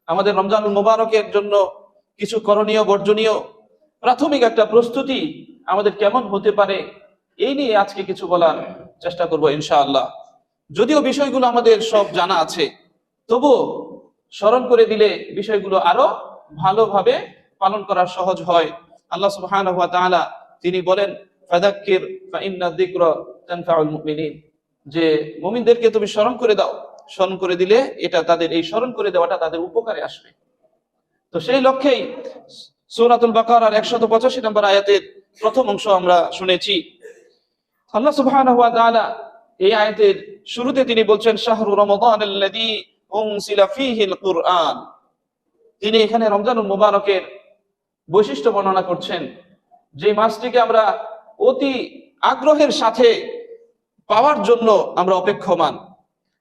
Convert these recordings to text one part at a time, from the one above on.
আমাদের রমজানুল মুবারকের জন্য কিছু করণীয় বর্জনীয় প্রাথমিক একটা প্রস্তুতি আমাদের কেমন হতে পারে, এই নিয়ে আজকে কিছু বলার চেষ্টা করব ইনশাআল্লাহ। যদিও বিষয়গুলো আমাদের সব জানা আছে, তবুও স্মরণ করে দিলে বিষয়গুলো আরো ভালোভাবে পালন করা সহজ হয়। আল্লাহ সুবহানাহু ওয়া তাআলা তিনি বলেন, ফাযাক্কির ফাইন্না যিকরা তানফাউল মুমিনিন, যে মুমিনদেরকে তুমি স্মরণ করে দাও, স্মরণ করে দিলে এটা তাদের, এই স্মরণ করে দেওয়াটা তাদের উপকারে আসবে। তো সেই লক্ষ্যেই সূরাতুল বাকারার 185 নম্বর আয়াতের প্রথম অংশ আমরা শুনেছি। আল্লাহ সুবহানাহু ওয়া তাআলা এই আয়াতের শুরুতে তিনি বলছেন, শাহরু রমাদানাল্লাযী উনজিলা ফীহিল কুরআন। তিনি এখানে রমজানুল মুবারকের বৈশিষ্ট্য বর্ণনা করছেন, যে মাসটিকে আমরা অতি আগ্রহের সাথে পাওয়ার জন্য আমরা অপেক্ষমান।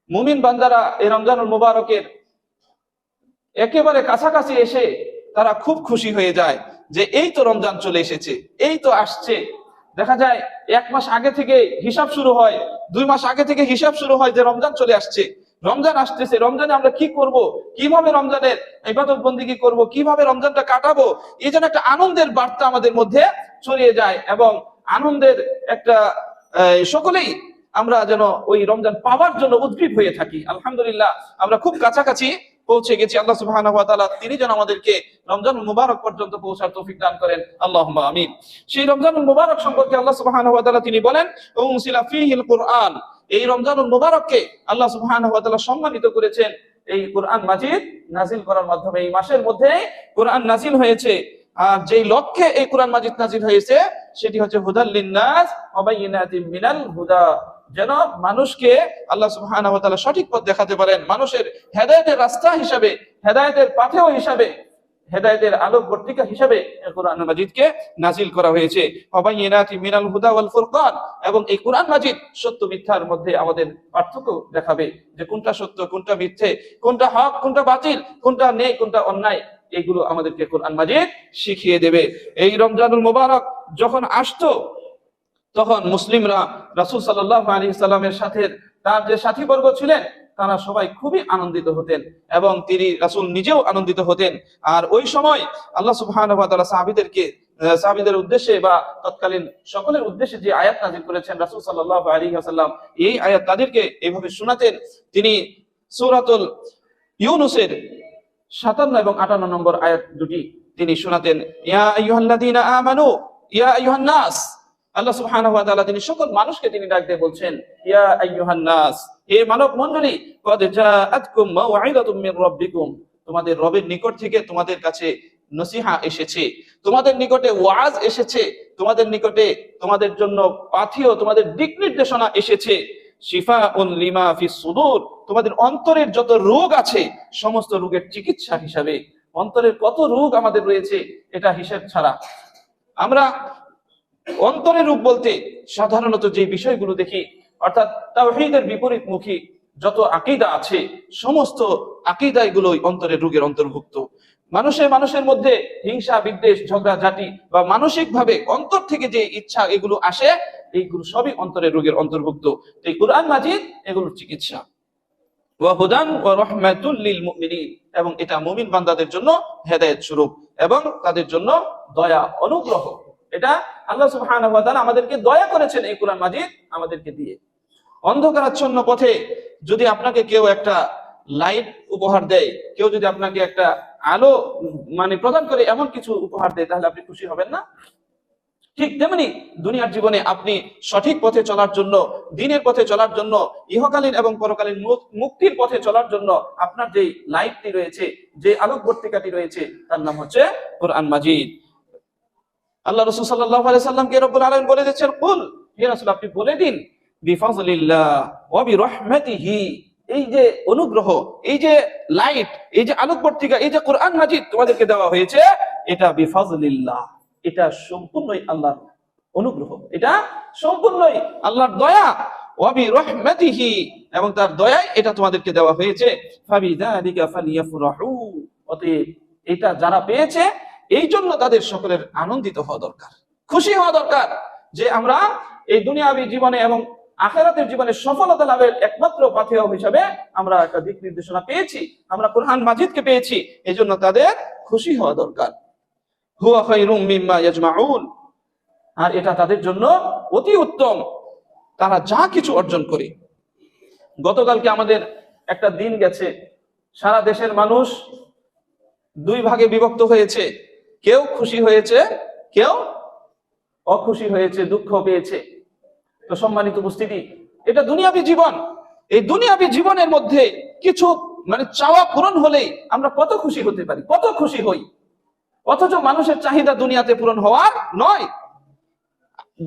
মুমিন বান্দারা এই রমজানুল মুবারকের একেবারে কাছাকাছি এসে তারা খুব খুশি হয়ে যায় যে এই তো রমজান চলে এসেছে, এই তো আসছে। দেখা যায় 1 মাস আগে থেকে হিসাব শুরু হয়, 2 মাস আগে থেকে হিসাব শুরু হয় যে রমজান চলে আসছে, রমজান আসতেছে, রমজানে আমরা কি করব, কিভাবে রমজানের ইবাদত বন্দেগী করব, কিভাবে রমজানটা কাটাবো, এই জন্য একটা আনন্দের বার্তা আমাদের মধ্যে ছড়িয়ে যায় এবং আনন্দের একটা সকলেই আমরা যেন ওই রমজান পাওয়ার জন্য উদ্গ্রীব হয়ে থাকি। আলহামদুলিল্লাহ, আমরা খুব কাছাকাছি পৌঁছে গেছি। আল্লাহ সুবহানাহু ওয়া তাআলা তিনি যেন আমাদেরকে রমজানুল মুবারক পর্যন্ত পৌঁছার তৌফিক দান করেন, আল্লাহুম্মা আমিন। সেই রমজানুল মুবারক সম্পর্কে আল্লাহ সুবহানাহু ওয়া তাআলা তিনি বলেন, উনজিলা ফীহিল কুরআন। এই রমজানুল মুবারককে আল্লাহ সুবহানাহু ওয়া তাআলা সম্মানিত করেছেন এই কুরআন মাজিদ নাজিল করার মাধ্যমে। এই মাসের মধ্যে কুরআন নাজিল হয়েছে, আর যেই লক্ষ্যে এই কুরআন মাজিদ নাজিল হয়েছে সেটি হচ্ছে হুদাল লিন্নাস ওয়া বাইয়িনাতিম মিনাল হুদা, যেন মানুষকে আল্লাহ সুবহানাহু ওয়া তাআলা সঠিক পথ দেখাতে পারেন, মানুষের হেদায়েতের রাস্তা হিসাবে, হেদায়েতের পাথেয় হিসাবে, হেদায়েতের আলোকবর্তিকা হিসাবে কুরআন মাজিদকে নাজিল করা হয়েছে। ওয়া বাইয়িনাতিম মিনাল হুদা ওয়াল ফুরকান, এবং এই কুরআন মাজিদ সত্য মিথ্যার মধ্যে আমাদের পার্থক্য দেখাবে, যে কোনটা সত্য, কোনটা মিথ্যে, কোনটা হক, কোনটা বাতিল, কোনটা নেই, কোনটা অন্যায়, এইগুলো আমাদেরকে কুরআন মাজিদ শিখিয়ে দেবে। এই রমজানুল মুবারক যখন আসতো তখন মুসলিমরা রাসূল সাল্লাল্লাহু আলাইহি সাল্লামের সাথে তার যে সাথীবর্গ ছিলেন তারা সবাই খুবই আনন্দিত হতেন এবং তিনি রাসূল নিজেও আনন্দিত হতেন। আর ওই সময় আল্লাহ সুবহানাহু ওয়া তাআলা সাহাবীদের উদ্দেশ্যে বা তৎকালীন সকলের উদ্দেশ্যে যে আয়াত নাযিল করেছেন রাসূল সাল্লাল্লাহু আলাইহি ওয়াসাল্লাম, এই আয়াত তাদেরকে এইভাবে শোনাতেন। তিনি সূরাতুল ইউনূসের 57 এবং 58 নম্বর আয়াত দুটি তিনি শোনাতেন। ইয়া আইয়ুহাল্লাযীনা আমানু ইয়া আইয়ুহান নাস, আল্লাহ সুবহানাহু ওয়া তাআলা তিনি সকল মানুষকে তিনি ডাক দিয়ে বলছেন, ইয়া আইয়ুহান নাস, হে মানব মণ্ডলী, ক্বাদ জাআতকুম মাউইযাতুম মির রাব্বিকুম, তোমাদের রবের নিকট থেকে তোমাদের কাছে নসিহা এসেছে, তোমাদের নিকটে ওয়াজ এসেছে, তোমাদের নিকটে তোমাদের জন্য পাথেয়, তোমাদের দিক নির্দেশনা এসেছে। শিফাউন লিমা ফিস সুদূর, তোমাদের অন্তরের যত রোগ আছে সমস্ত রোগের চিকিৎসা হিসাবে। অন্তরের কত রোগ আমাদের রয়েছে এটা হিসাব ছাড়া। আমরা অন্তরের রোগ বলতে সাধারণত যে বিষয়গুলো দেখি, অর্থাৎ তাওহীদের বিপরীতমুখী যত আকীদা আছে সমস্ত আকীদা এগুলোই অন্তরের রোগের অন্তর্ভুক্ত। মানুষের মধ্যে হিংসা, বিদ্বেষ, ঝগড়া ঝাঁটি বা মানসিক ভাবে অন্তর থেকে যে ইচ্ছা এগুলো আসে, এইগুলো সবই অন্তরের রোগের অন্তর্ভুক্ত। এই কুরআন মাজিদ এগুলোর চিকিৎসা। ওয়া হুদান ওয়া রাহমাতুল লিল মুমিনিন, এবং এটা মুমিন বান্দাদের জন্য হেদায়েত স্বরূপ এবং তাদের জন্য দয়া, অনুগ্রহ। এটা আল্লাহ সুবহানাহু ওয়া তাআলা আমাদেরকে দয়া করেছেন এই কুরআন মাজিদ আমাদেরকে দিয়ে। অন্ধকারাচ্ছন্ন পথে যদি আপনাকে কেউ একটা লাইট উপহার দেয়, কেউ যদি আপনাকে একটা আলো প্রদান করে, এমন কিছু উপহার দেয়, তাহলে আপনি খুশি হবেন না? ঠিক তেমনি দুনিয়ার জীবনে আপনি সঠিক পথে চলার জন্য, দ্বীনের পথে চলার জন্য, ইহকালীন এবং পরকালীন মুক্তির পথে চলার জন্য আপনার যে লাইটটি রয়েছে, যে আলোকবর্তিকাটি রয়েছে, তার নাম হচ্ছে কুরআন মাজিদ। আল্লাহ রাসূল সাল্লাল্লাহু আলাইহি সাল্লামকে রব্বুল আলামিন বলে দিচ্ছেন, কুল, হে রাসূল আপনি বলে দিন, বিফাজলিল্লাহ ওয়া বিরহমাতিহি, এই যে অনুগ্রহ, এই যে লাইট, এই যে আলোকবর্তিকা, এই যে কুরআন মাজিদ তোমাদেরকে দেওয়া হয়েছে, এটা বিফাজলিল্লাহ, এটা সম্পূর্ণই আল্লাহর অনুগ্রহ, এটা সম্পূর্ণই আল্লাহর দয়া। ওয়া বিরহমাতিহি, এবং তার দয়ায় এটা তোমাদেরকে দেওয়া হয়েছে। ফাবিযালিকা ফালিয়াফরাহু, অতএব এটা যারা পেয়েছে এই জন্য তাদের সকলের আনন্দিত হওয়া দরকার, খুশি হওয়া দরকার, যে আমরা এই দুনিয়াবী জীবনে এবং আখিরাতের জীবনে সফলতা লাভের একমাত্র পাথেয় হিসাবে আমরা একটা দিক নির্দেশনা পেয়েছি, আমরা কোরআন মাজিদকে পেয়েছি, এজন্য তাদের খুশি হওয়া দরকার। হুয়া খায়রুম মিম্মা ইয়াজমাউন, আর এটা তাদের জন্য অতি উত্তম, তারা যা কিছু অর্জন করে। গতকালকে আমাদের একটা দিন গেছে, সারা দেশের মানুষ দুই ভাগে বিভক্ত হয়েছে, কেউ খুশি হয়েছে, কেউ অখুশি হয়েছে, দুঃখ পেয়েছে। তো সম্মানিত উপস্থিতি, এটা দুনিয়াবী জীবন। এই দুনিয়াবী জীবনের মধ্যে কিছু চাওয়া পূরণ হলেই আমরা কত খুশি হতে পারি, কত খুশি হই, অথচ মানুষের চাহিদা দুনিয়াতে পূরণ হওয়ার নয়।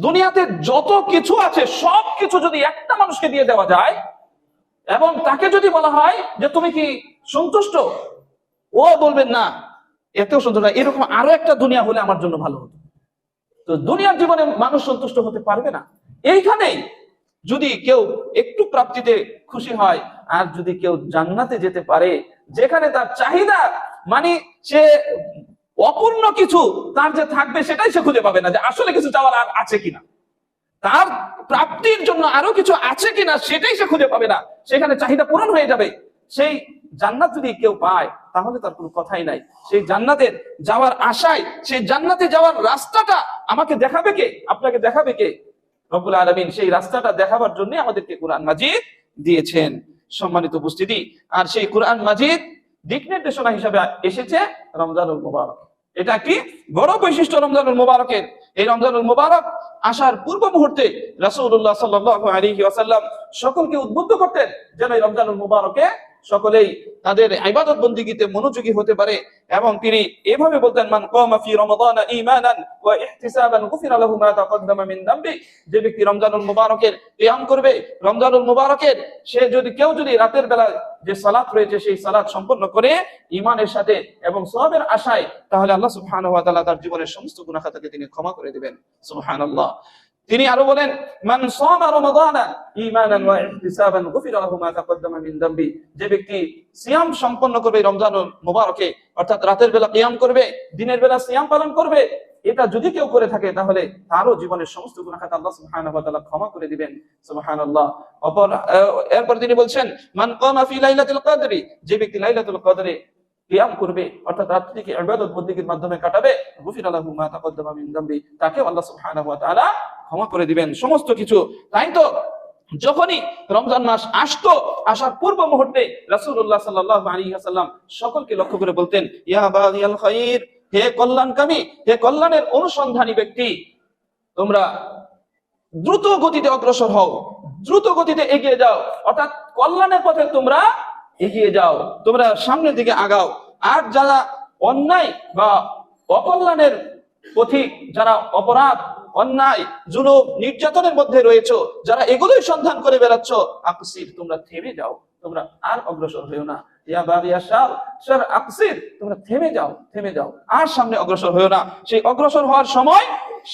দুনিয়াতে যত কিছু আছে সব কিছু যদি একটা মানুষকে দিয়ে দেওয়া যায় এবং তাকে যদি বলা হয় যে তুমি কি সন্তুষ্ট, ও বলবেন না এতেও সন্তুষ্ট না, এরকম আরো একটা দুনিয়া হলে আমার জন্য ভালো হতো। তো দুনিয়ার জীবনে মানুষ সন্তুষ্ট হতে পারবে না। এইখানেই যদি কেউ একটু প্রাপ্তিতে খুশি হয়, আর যদি কেউ জান্নাতে যেতে পারে যেখানে তার চাহিদা সে অপূর্ণ কিছু তার যে থাকবে সেটাই সে খুঁজে পাবে না, যে আসলে কিছু চাওয়ার আর আছে কিনা, তার প্রাপ্তির জন্য আরো কিছু আছে কিনা সেটাই সে খুঁজে পাবে না, সেখানে চাহিদা পূরণ হয়ে যাবে। সেই জান্নাত যদি কেউ পায় তাহলে তার কোনো কথাই নাই। সেই জান্নাতের যাওয়ার আশায়, সেই জান্নাতে যাওয়ার রাস্তাটা আমাকে দেখাবে কে, আপনাকে দেখাবে কে? রব্বুল আলামিন সেই রাস্তাটা দেখাবার জন্য আমাদেরকে কোরআন মাজিদ দিয়েছেন। সম্মানিত উপস্থিতি, আর সেই কোরআন মাজিদ দিক নির্দেশনা হিসাবে এসেছে রমজানুল মুবারক। এটা কি বড় বৈশিষ্ট্য রমজানুল মুবারকের। এই রমজানুল মুবারক আসার পূর্ব মুহূর্তে রাসূলুল্লাহ সাল্লাল্লাহু আলাইহি ওয়াসাল্লাম সকলকে উদ্বুদ্ধ করতেন যেন এই রমজানুল মুবারকে সকলেই তাদের ইবাদত বন্দেগীতে মনোযোগী হতে পারে, এবং তিনি এভাবে বলতেন, মান কামা ফি রমাদান ঈমানান ওয়া ইহতিসাবান গুফিরা লাহু মা তাকদ্দামা মিন যামবি। যে ব্যক্তি রমজানুল মুবারকের কিয়াম করবে, রমজানুল মুবারকের কেউ যদি রাতের বেলা যে সালাত রয়েছে সেই সালাত সম্পন্ন করে ঈমানের সাথে এবং সওয়াবের আশায়, তাহলে আল্লাহ সুবহানাহু ওয়া তাআলা তার জীবনের সমস্ত গুনাহ খাতাকে তিনি ক্ষমা করে দিবেন। সুবহানাল্লাহ। তিনি আরো বলেন, মান সামা রমাদানা ঈমানান ওয়া ইহতিসাবান গুফিরা লাহু মা তাকদ্দামা মিন যামবি। যে ব্যক্তি সিয়াম সম্পন্ন করবে রমজানুল মুবারকে, অর্থাৎ রাতের বেলা কিয়াম করবে, দিনের বেলা সিয়াম পালন করবে, এটা যদি কেউ করে থাকে তাহলে তারও জীবনের সমস্ত গুনাহ খাতা আল্লাহ সুবহানাহু ওয়া তাআলা ক্ষমা করে দিবেন। সুবহানাল্লাহ। এরপর তিনি বলছেন, মান কামা ফি লাইলাতুল কদরি। যে ব্যক্তি লাইলাতুল কদরে কিয়াম করবে, অর্থাৎ রাত্রিকে ইবাদত বন্দেগীর মাধ্যমে কাটাবে, গুফিরা লাহু মা তাকদ্দামা মিন যামবি, তাকে আল্লাহ সুবহানাহু ওয়া তাআলা ক্ষমা করে দিবেন সমস্ত কিছু। তাই তো যখনই রমজান মাস আসতো, আসার পূর্ব মুহূর্তে রাসূলুল্লাহ সাল্লাল্লাহু আলাইহি ওয়াসাল্লাম সকলকে লক্ষ্য করে বলতেন, ইয়া বাগিয়াল খায়র, হে কল্যাণকামী, হে কল্যাণের অনুসন্ধানী ব্যক্তি, তোমরা দ্রুত গতিতে অগ্রসর হও, দ্রুত গতিতে এগিয়ে যাও, অর্থাৎ কল্যাণের পথে তোমরা এগিয়ে যাও, তোমরা সামনের দিকে আগাও। আর যারা অন্যায় বা অকল্যাণের পথিক, যারা অপরাধ, অন্যায়, জুলুম, নির্যাতনের মধ্যে রয়েছো, যারা এগুলোই সন্ধান করে বেড়াচ্ছ, আকসির, তোমরা থেমে যাও, তোমরা আর অগ্রসর হইও না। ইয়া বাগিয়া শার আকসির, তোমরা থেমে যাও, থেমে যাও, আর সামনে অগ্রসর হইও না। সেই অগ্রসর হওয়ার সময়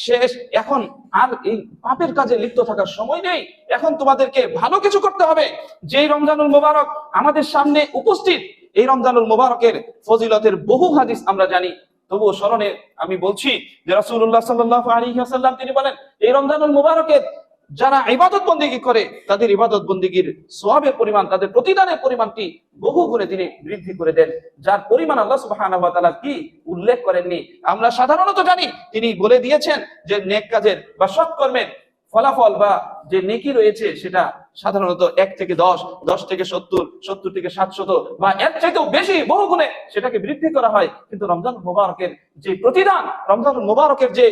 শেষ। এখন আর এই পাপের কাজে লিপ্ত থাকার সময় নেই। এখন তোমাদেরকে ভালো কিছু করতে হবে। যেই রমজানুল মুবারক আমাদের সামনে উপস্থিত, এই রমজানুল মুবারকের ফজিলতের বহু হাদিস আমরা জানি, তবুও স্মরণে আমি বলছি যে রাসূলুল্লাহ সাল্লাল্লাহু আলাইহি ওয়াসাল্লাম তিনি বলেন, এই রমজানুল মুবারকের যারা ইবাদত বন্দেগী করে তাদের ইবাদত বন্দেগীর সওয়াবের পরিমাণ, তাদের প্রতিদানের পরিমাণটি বহু গুণে তিনি বৃদ্ধি করে দেন, যার পরিমাণ আল্লাহ সুবহানাহু ওয়া তাআলা কি উল্লেখ করেননি। আমরা সাধারণত জানি তিনি বলে দিয়েছেন যে নেক কাজের বা সৎ কর্মের ফলাফল বা যে নেকি রয়েছে সেটা সাধারণত 1 থেকে 10, 10 থেকে 70, 70 থেকে 700 বা এর চাইতেও বেশি বহু গুণে সেটাকে বৃদ্ধি করা হয়। কিন্তু রমজান মুবারকের যে প্রতিদান, রমজান মুবারকের যে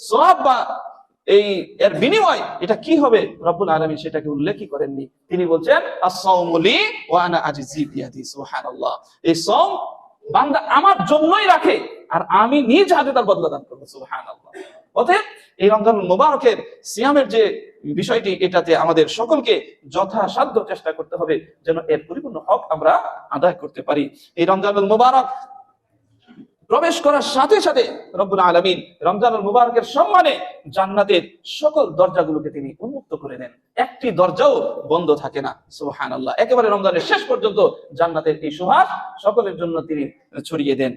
সওয়াব বা এর বিনিময়, এটা কি হবে রব্বুল আলামিন সেটাকে উল্লেখই করেননি। তিনি বলছেন, আস-সাওমু লি ওয়া আনা আজজি বিয়াদি। সুবহানাল্লাহ। এই সাওম বান্দা আমার জন্যই রাখে আর আমি নিজ হাতে তার বদলা দান করব। সুবহানাল্লাহ। অতএব এই রমজানুল মুবারকের সিয়ামের যে বিষয়টি, এটাতে আমাদের সকলকে যথাসাধ্য চেষ্টা করতে হবে যেন এর পরিপূর্ণ হক আমরা আদায় করতে পারি। এই রমজানুল মুবারক প্রবেশ করার সাথে সাথে রব্বুল আলামিন রমজানুল মুবারকের সম্মানে জান্নাতের সকল দরজাগুলোকে তিনি উন্মুক্ত করে দেন, একটি দরজাও বন্ধ থাকে না। সুবহানাল্লাহ। একেবারে রমজানের শেষ পর্যন্ত জান্নাতের এই সুবাস সকলের জন্য তিনি ছড়িয়ে দেন।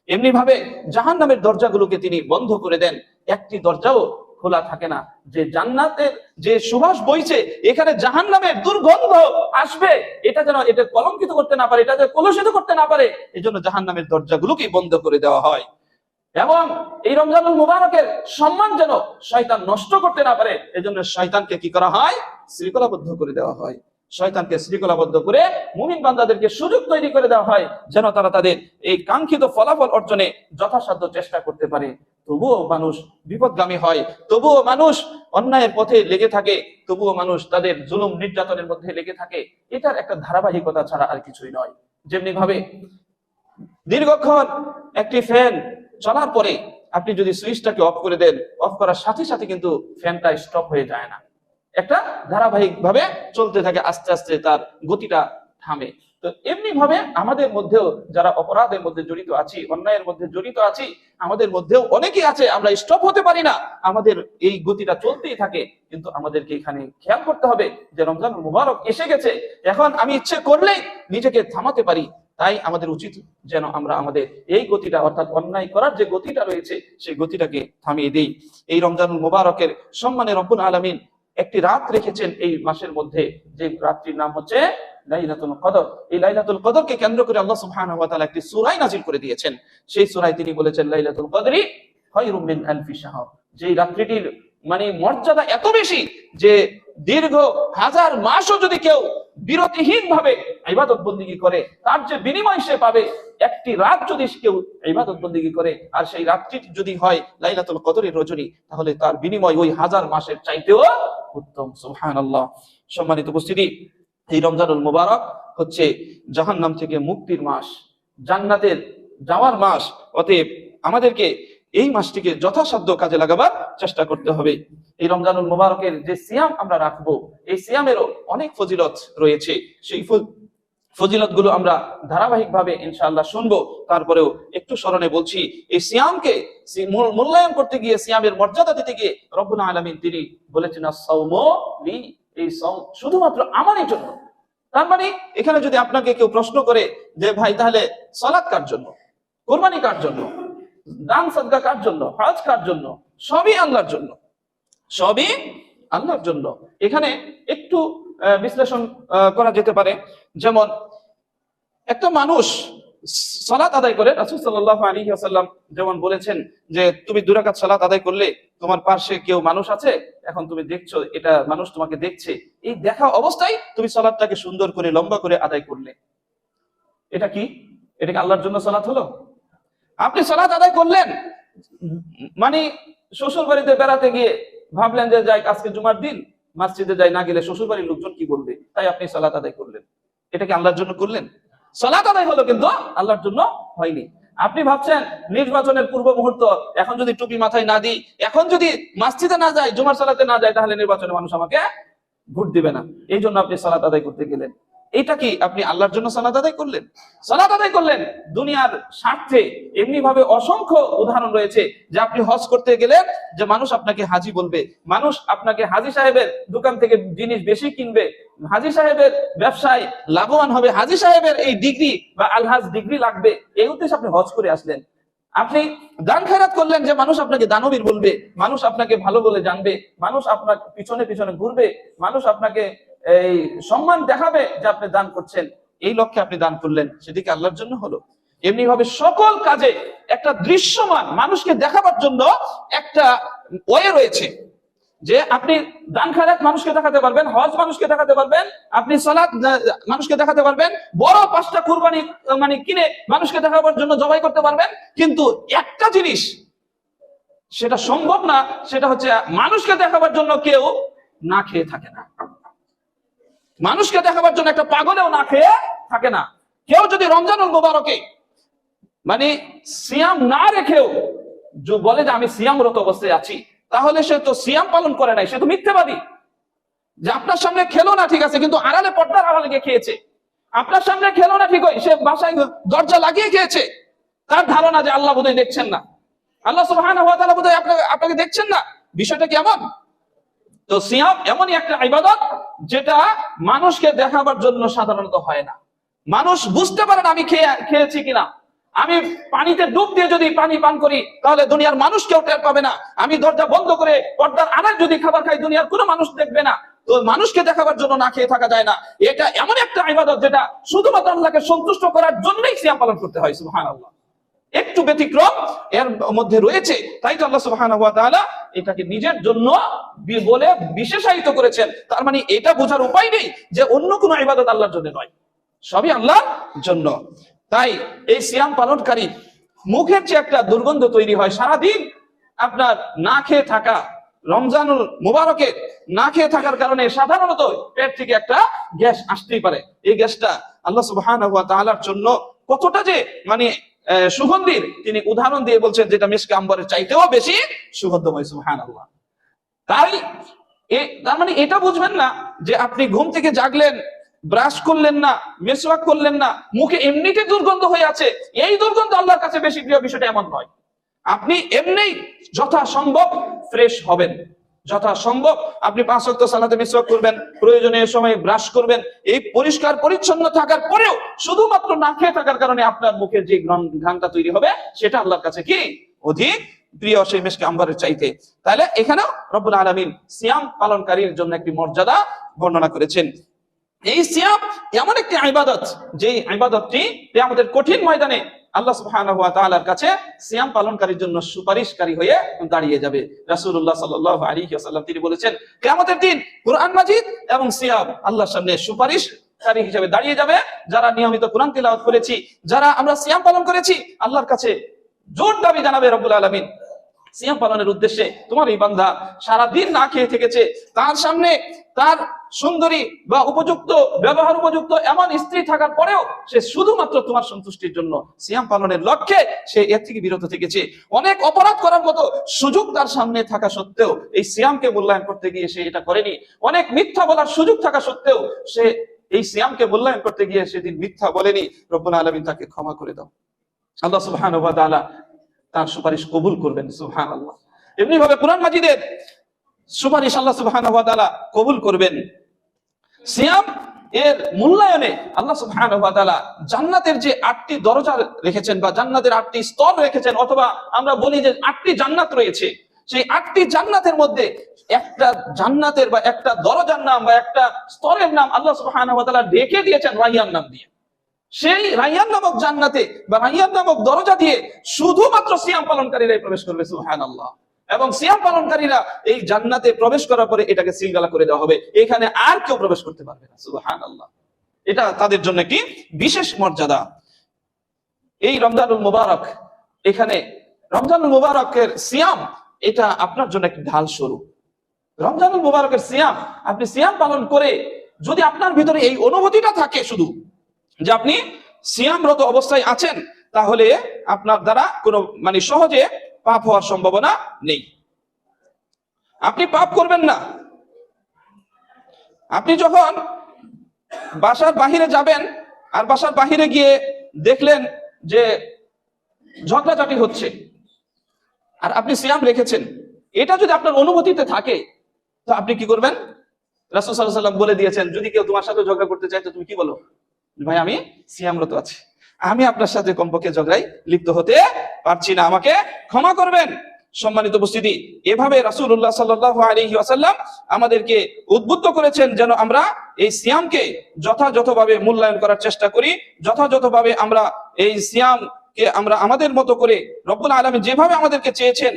এমনি ভাবে জাহান্নামের দরজাগুলোকে তিনি বন্ধ করে দেন, একটি দরজাও খোলা থাকে না, যে জান্নাতের যে সুবাস বইছে এখানে জাহান্নামের দুর্গন্ধ আসবে, এটা যেন এটা কলঙ্কিত করতে না পারে, এটা যেন কলুষিত করতে না পারে, এই জন্য জাহান্নামের দরজাগুলোকে বন্ধ করে দেওয়া হয়। এবং এই রমজানুল মুবারকের সম্মান যেন শয়তান নষ্ট করতে না পারে, এজন্য শয়তানকে কি করা হয়? শৃঙ্খলাবদ্ধ করে দেওয়া হয়। শয়তানকে শৃঙ্খলাবদ্ধ করে মুমিন বান্দাদেরকে সুযোগ তৈরি করে দেওয়া হয় যেন তারা তাদের এই কাঙ্ক্ষিত ফলাফল অর্জনে যথাসাধ্য চেষ্টা করতে পারে। তবুও মানুষ বিপদগামী হয়, তবুও মানুষ অন্যায়ের পথে লেগে থাকে, তবুও মানুষ তাদের জুলুম নির্যাতনের মধ্যে লেগে থাকে। এটার একটা ধারাবাহিকতা ছাড়া আর কিছুই নয়। যেমনি ভাবে দীর্ঘক্ষণ একটি ফ্যান চলার পরে আপনি যদি সুইচটাকে অফ করে দেন, অফ করার সাথে সাথে কিন্তু ফ্যানটা স্টপ হয়ে যায় না, একটা ধারাবাহিক ভাবে চলতে থাকে, আস্তে আস্তে তার গতিটা থামে। তো এমনি ভাবে আমাদের মধ্যেও যারা অপরাধের মধ্যে জড়িত আছি, অন্যায়ের মধ্যে জড়িত আছি, আমাদের মধ্যেও অনেকেই আছে আমরা স্টপ হতে পারি না, আমাদের এই গতিটা চলতেই থাকে। কিন্তু আমাদেরকে এখানে খেয়াল করতে হবে যে রমজানুল মুবারক এসে গেছে, এখন আমি ইচ্ছে করলেই নিজেকে থামাতে পারি। তাই আমাদের উচিত যেন আমরা আমাদের এই গতিটা, অর্থাৎ অন্যায় করার যে গতিটা রয়েছে সেই গতিটাকে থামিয়ে দেই। এই রমজানুল মুবারকের সম্মানে রব্বুল আলামিন একটি রাত রেখেছেন এই মাসের মধ্যে, যে রাতটির নাম হচ্ছে লাইলাতুল কদর। এই লাইলাতুল কদরকে কেন্দ্র করে আল্লাহ সুবহানাহু ওয়া তাআলা একটি সূরা নাযিল করে দিয়েছেন। সেই সূরায় তিনি বলেছেন লাইলাতুল কদরি খায়রুম মিন আলফি শাহর। যে রাত্রিটির মানে মর্যাদা এত বেশি যে দীর্ঘ হাজার মাসও যদি কেউ বিরতিহীন ভাবে ইবাদত বন্দেগী করে তার যে বিনিময় সে পাবে, একটি রাত যদি কেউ ইবাদত বন্দেগী করে আর সেই রাতটি যদি হয় লাইলাতুল কদরের রজনী, তাহলে তার বিনিময় ওই হাজার মাসের চাইতেও উত্তম। সুবহানাল্লাহ। সম্মানিত উপস্থিতি, এই রমজানুল মুবারক হচ্ছে জাহান্নাম থেকে মুক্তির মাস, জান্নাতের যাওয়ার মাস। অতএব আমাদেরকে এই মাসটিকে যথাসাধ্য কাজে লাগাবার চেষ্টা করতে হবে। এই রমজানুল মুবারকের যে সিয়াম আমরা রাখবো, এই সিয়ামেরও অনেক ফজিলত রয়েছে। সেই ফজিলত গুলো আমরা ধারাবাহিক ভাবে ইনশাআল্লাহ শুনবো। তারপরেও একটু স্মরণে বলছি, এই সিয়ামকে মূল্যায়ন করতে গিয়ে, সিয়ামের মর্যাদা দিতে গিয়ে রব্বুল আলামিন তিনি বলেছেন আস-সাওমু লি, এই সাওম শুধুমাত্র আমারই জন্য। তার মানে এখানে যদি আপনাকে কেউ প্রশ্ন করে যে ভাই তাহলে সালাত কার জন্য, কুরবানি কার জন্য, দান সাদকা কার জন্য, হজ কার জন্য, সবই আল্লাহর জন্য, সবই আল্লাহর জন্য। এখানে একটু বিশ্লেষণ করা যেতে পারে। যেমন একটা মানুষ সালাত আদায় করে, রাসূল সাল্লাল্লাহু আলাইহি ওয়াসাল্লাম যেমন বলেছেন যে তুমি 2 রাকাত সালাত আদায় করলে তোমার পাশে কেউ মানুষ আছে, এখন তুমি দেখছো এটা মানুষ তোমাকে দেখছে, এই দেখা অবস্থায় তুমি সালাতটাকে সুন্দর করে লম্বা করে আদায় করলে, এটা কি? এটা কি আল্লাহর জন্য সালাত হলো? আপনি সালাত আদায় করলেন, মানে শ্বশুর বাড়িতে বেড়াতে গিয়ে ভাবলেন যে যাই আজকে জুমার দিন মসজিদে যাই, না গেলে শ্বশুর বাড়ির লোকজন কি বলবে, তাই আপনি সালাত আদায় করলেন। এটা কি আল্লাহর জন্য করলেন? সালাত আদায় হলো কিন্তু আল্লাহর জন্য হয়নি। আপনি ভাবছেন নির্বাচনের পূর্ব মুহূর্ত, এখন যদি টুপি মাথায় না দিই, এখন যদি মসজিদে না যাই, জুমার সালাতে না যাই, তাহলে নির্বাচনে মানুষ আমাকে ভোট দিবে না, এই জন্য আপনি সালাত আদায় করতে গেলেন। এটা কি আপনি আল্লাহর জন্য সালাত আদায় করলেন? সালাত আদায় করলেন দুনিয়ার স্বার্থে। এমনি ভাবে অসংখ্য উদাহরণ রয়েছে যে আপনি হজ করতে গেলেন, যে মানুষ আপনাকে হাজি বলবে, মানুষ আপনাকে হাজি সাহেবের দোকান থেকে জিনিস বেশি কিনবে, হাজি সাহেবের ব্যবসায় লাভবান হবে, হাজি সাহেবের এই ডিগ্রি বা আলহাজ ডিগ্রি লাগবে, এই উদ্দেশ্যে আপনি হজ করে আসলেন। আপনি দান খেরাত করলেন যে মানুষ আপনাকে দানবীর বলবে, মানুষ আপনাকে ভালো বলে জানবে, মানুষ আপনার পিছনে পিছনে ঘুরবে, মানুষ আপনাকে এই সম্মান দেখাবে যে আপনি দান করছেন, এই লক্ষ্যে আপনি দান করলেন, সেদিকে আল্লাহর জন্য হলো। এমনি ভাবে সকল কাজে একটা দৃশ্যমান মানুষকে দেখাবার জন্য একটা ওয়ে রয়েছে, যে আপনি দান খেরাত মানুষকে দেখাতে পারবেন, হজ মানুষকে দেখাতে পারবেন, আপনি সালাত মানুষকে দেখাতে পারবেন, বড় 5টা কুরবানি মানে কিনে মানুষকে দেখাবার জন্য জবাই করতে পারবেন। কিন্তু একটা জিনিস সেটা সম্ভব না, সেটা হচ্ছে মানুষকে দেখাবার জন্য কেউ না খেয়ে থাকে না। মানুষকে দেখাবার জন্য একটা পাগলেও না খেয়ে থাকে না। কেউ যদি রমজানুল মুবারকে মানে সিয়াম না রেখেও বলে যে আমি সিয়ামরত অবস্থায় আছি, তাহলে সে তো সিয়াম পালন করে নাই, সে তো মিথ্যাবাদী। যে আপনার সামনে খেলো না ঠিক আছে, কিন্তু আড়ালে পর্দার আড়ালে গিয়ে খেয়েছে। আপনার সামনে খেলো না ঠিক হয়, সে বাসায় দরজা লাগিয়ে খেয়েছে। তার ধারণা যে আল্লাহ বোধহয় দেখছেন না, আল্লাহ সুবহানাহু ওয়া তাআলা বোধহয় আপনাকে দেখছেন না। বিষয়টা কেমন? তো সিয়াম এমনই একটা ইবাদত যেটা মানুষকে দেখাবার জন্য সাধারণত হয় না। মানুষ বুঝতে পারে না আমি খেয়েছি কিনা, আমি পানিতে ডুব দিয়ে যদি পানি পান করি তাহলে দুনিয়ার মানুষ কেউ টের পাবে না। আমি দরজা বন্ধ করে পর্দার আড়ায় যদি খাবার খাই দুনিয়ার কোনো মানুষ দেখবে না। তো মানুষকে দেখাবার জন্য না খেয়ে থাকা যায় না। এটা এমন একটা ইবাদত যেটা শুধুমাত্র আল্লাহকে সন্তুষ্ট করার জন্যই সিয়াম পালন করতে হয়। সুবহানাল্লাহ। একটু ব্যতিক্রম এর মধ্যে রয়েছে, তাই তো আল্লাহ সুবহানাহু ওয়া তাআলা এটাকে নিজের জন্য বলে বিশেষায়িত করেছেন। তার মানে এটা বোঝার উপায় নেই যে অন্য কোনো ইবাদত আল্লাহর জন্য নয়, সবই আল্লাহর জন্য। তাই এই সিয়াম পালনকারী মুখের যে একটা দুর্গন্ধ তৈরি হয় সারাদিন আপনার না খেয়ে থাকা, রমজানুল মুবারকে না খেয়ে থাকার কারণে সাধারণত পেট থেকে একটা গ্যাস আসতেই পারে। এই গ্যাসটা আল্লাহ সুবহানাহু ওয়া তাআলার জন্য কতটা যে মানে সুগন্ধির তিনি উদাহরণ দিয়ে বলছেন, যেটা মিশকে আম্বরের চাইতেও বেশি সুগন্ধময়। সুবহানাল্লাহ। তাই তার মানে এটা বুঝবেন না যে আপনি ঘুম থেকে জাগলেন, ব্রাশ করলেন না, মেসওয়াক করলেন না, মুখে এমনিতে দুর্গন্ধ হয়ে আছে, এই দুর্গন্ধ আল্লাহর কাছে বেশি প্রিয়, বিষয়টা এমন নয়। আপনি এমনি যথাসম্ভব ফ্রেশ হবেন, যথাসম্ভব আপনি 5 ওয়াক্ত সালাতে মিসওয়াক করবেন, প্রয়োজনীয় সময়ে ব্রাশ করবেন। এই পরিষ্কার পরিচ্ছন্ন থাকার পরেও শুধুমাত্র না খেয়ে থাকার কারণে আপনার মুখে যে ঘ্রাণটা তৈরি হবে সেটা আল্লাহর কাছে কি অধিক প্রিয় সেই মিশকে আম্বরের চাইতে। তাহলে এখানেও রব্বুল আলামিন সিয়াম পালনকারীর জন্য একটি মর্যাদা বর্ণনা করেছেন। এই সিয়াম এমন একটি ইবাদত, যে ইবাদতটি কিয়ামতের কঠিন ময়দানে আল্লাহ সুবহানাহু ওয়া তাআলার কাছে সিয়াম পালনকারীর জন্য সুপারিশকারী হয়ে দাঁড়িয়ে যাবে। রাসূলুল্লাহ সাল্লাল্লাহু আলাইহি ওয়াসাল্লাম তিনি বলেছেন, কিয়ামতের দিন কুরআন মাজিদ এবং সিয়াম আল্লাহর সামনে সুপারিশকারী হিসেবে দাঁড়িয়ে যাবে। যারা নিয়মিত কোরআন তিলাওয়াত করেছি, যারা আমরা সিয়াম পালন করেছি, আল্লাহর কাছে জোর দাবি জানাবে রব্বুল আলামিন, সিয়াম পালনের উদ্দেশ্যে তোমার এই বান্দা সারাদিন না খেয়ে থেকেছে, তার সামনে তার সুন্দরী বা উপযুক্ত ব্যবহার উপযুক্ত এমন স্ত্রী থাকার পরেও সে শুধুমাত্র তোমার সন্তুষ্টির জন্য সিয়াম পালনের লক্ষ্যে সে এর থেকে বিরত থেকেছে। অনেক অপরাধ করার মতো সুযোগ তার সামনে থাকা সত্ত্বেও এই সিয়ামকে মূল্যায়ন করতে গিয়ে সে এটা করেনি। অনেক মিথ্যা বলার সুযোগ থাকা সত্ত্বেও সে এই সিয়ামকে মূল্যায়ন করতে গিয়ে সেদিন মিথ্যা বলেনি। রব্বুল আলামিন তাকে ক্ষমা করে দাও। আল্লাহ সুবহানাহু ওয়া তাআলা তার সুপারিশ কবুল করবেন। সুবহানাল্লাহ। এমনি ভাবে কুরআন মাজিদের সুপারিশ আল্লাহ সুবহানাহু ওয়া তাআলা কবুল করবেন। সিয়াম এর মূল্যায়নে আল্লাহ সুবহানাহু ওয়া তাআলা জান্নাতের যে 8টি দরজা রেখেছেন বা জান্নাতের 8টি স্তর রেখেছেন, অথবা আমরা বলি যে 8টি জান্নাত রয়েছে, সেই 8টি জান্নাতের মধ্যে একটা জান্নাতের বা একটা দরজার নাম বা একটা স্তরের নাম আল্লাহ সুবহানাহু ওয়া তাআলা রেখে দিয়েছেন রায়্যান নাম দিয়ে। সেই রায়্যান নামক জান্নাতে বা রায়্যান নামক দরজা দিয়ে শুধুমাত্র সিয়াম পালনকারীরাই প্রবেশ করবে। সুবহানাল্লাহ। এবং সিয়াম পালনকারীরা এই জান্নাতে প্রবেশ করার পরে এটাকে সিলগালা করে দেওয়া হবে, এখানে আর কেউ প্রবেশ করতে পারবে না। সুবহানাল্লাহ। এটা তাদের জন্য একটি বিশেষ মর্যাদা। এই রমজানুল মুবারক, এখানে রমজানুল মুবারকের সিয়াম এটা আপনার জন্য একটি ঢাল স্বরূপ। রমজানুল মুবারকের সিয়াম আপনি সিয়াম পালন করে যদি আপনার ভিতরে এই অনুভূতিটা থাকে শুধু যে আপনি সিয়ামরত অবস্থায় আছেন, তাহলে আপনার দ্বারা কোনো মানে সহজে পাপ হওয়ার সম্ভাবনা নেই। আপনি পাপ করবেন না। আপনি যখন বাসার বাহিরে যাবেন আর বাসার বাহিরে গিয়ে দেখলেন যে ঝগড়াঝাটি হচ্ছে আর আপনি সিয়াম রেখেছেন, এটা যদি আপনার অনুভূতিতে থাকে তো আপনি কি করবেন? রাসূল সাল্লাল্লাহু আলাইহি ওয়াসাল্লাম বলে দিয়েছেন, যদি কেউ তোমার সাথে ঝগড়া করতে চায় তো তুমি কি বলো? ভাই আমি সিয়ামরত আছি, আমি আপনার সাথে কমপক্ষে ঝগড়ায় লিপ্ত হতে পারছি না, আমাকে ক্ষমা করবেন। সম্মানিত উপস্থিতি, এভাবে রাসূলুল্লাহ সাল্লাল্লাহু আলাইহি ওয়াসাল্লাম আমাদেরকে উদ্বুদ্ধ করেছেন যেন আমরা এই সিয়ামকে যথাযথভাবে মূল্যায়ন করার চেষ্টা করি, যথাযথভাবে আমরা এই সিয়ামকে আমরা আমাদের মতো করে রব্বুল আলামিন যেভাবে আমাদেরকে চেয়েছেন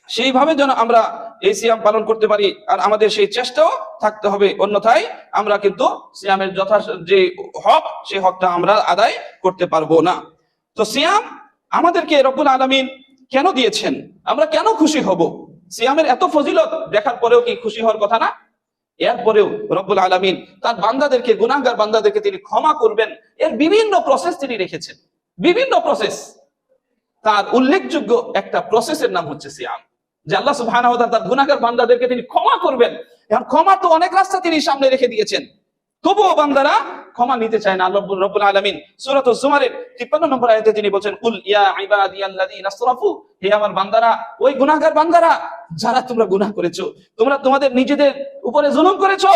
সেইভাবে যেন আমরা এই সিয়াম পালন করতে পারি। আর আমাদের সেই চেষ্টাও থাকতে হবে, অন্যথায় আমরা কিন্তু সিয়ামের যে হক সেই হকটা আমরা আদায় করতে পারবো না। তো সিয়াম আমাদেরকে রব্বুল আলামিন কেন দিয়েছেন, আমরা কেন খুশি হব? সিয়ামের এত ফজিলত দেখার পরেও কি খুশি হওয়ার কথা না? এরপরেও রব্বুল আলামিন তার বান্দাদেরকে, গুনাহগার বান্দাদেরকে তিনি ক্ষমা করবেন, এর বিভিন্ন প্রসেস তিনি রেখেছেন। বিভিন্ন প্রসেস, তার উল্লেখযোগ্য একটা প্রসেসের নাম হচ্ছে সিয়াম, যে আল্লাহ সুবহানাহু ওয়া তাআলা তার গুনাহগার বান্দাদেরকে তিনি ক্ষমা করবেন। এখন ক্ষমা তো অনেক রাস্তা তিনি সামনে রেখে দিয়েছেন, তবুও বান্দারা ক্ষমা নিতে চায় না। রব্বুল আলামিন সূরাতুজ জুমারের 53 নম্বর আয়াতে তিনি বলেন, কুল ইয়া ইবাদিয়াল্লাযীনা আসরাফু, হে আমার বান্দারা, ওই গুনাহগার বান্দারা যারা তোমরা গুনাহ করেছো, তোমরা তোমাদের নিজেদের উপরে জুলুম করেছো,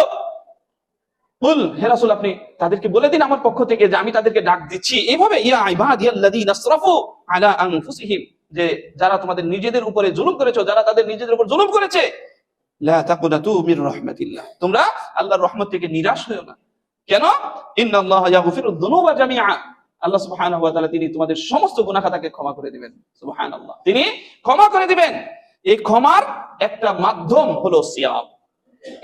কুল, হে রাসূল আপনি তাদেরকে বলে দিন আমার পক্ষ থেকে যে আমি তাদেরকে ডাক দিচ্ছি এইভাবে, ইয়া ইবাদিয়াল্লাযীনা আসরাফু আলা আনফুসিহিম, যে যারা তোমাদের নিজেদের উপরে জুলুম করেছো, যারা তাদের নিজেদের উপর জুলুম করেছে, লা তাকুনাতু মির রাহমাতিল্লাহ, তোমরা আল্লাহর রহমত থেকে নিরাশ হয়ো না। কেন? ইন্নাল্লাহা ইয়াগফিরুদ যুনুবা জামিআ, আল্লাহ সুবহানাহু ওয়া তাআলা তিনি তোমাদের সমস্ত গুনাহ খাতাকে ক্ষমা করে দিবেন। সুবহানাল্লাহ, তিনি ক্ষমা করে দিবেন। এই ক্ষমার একটা মাধ্যম হলো সিয়াম।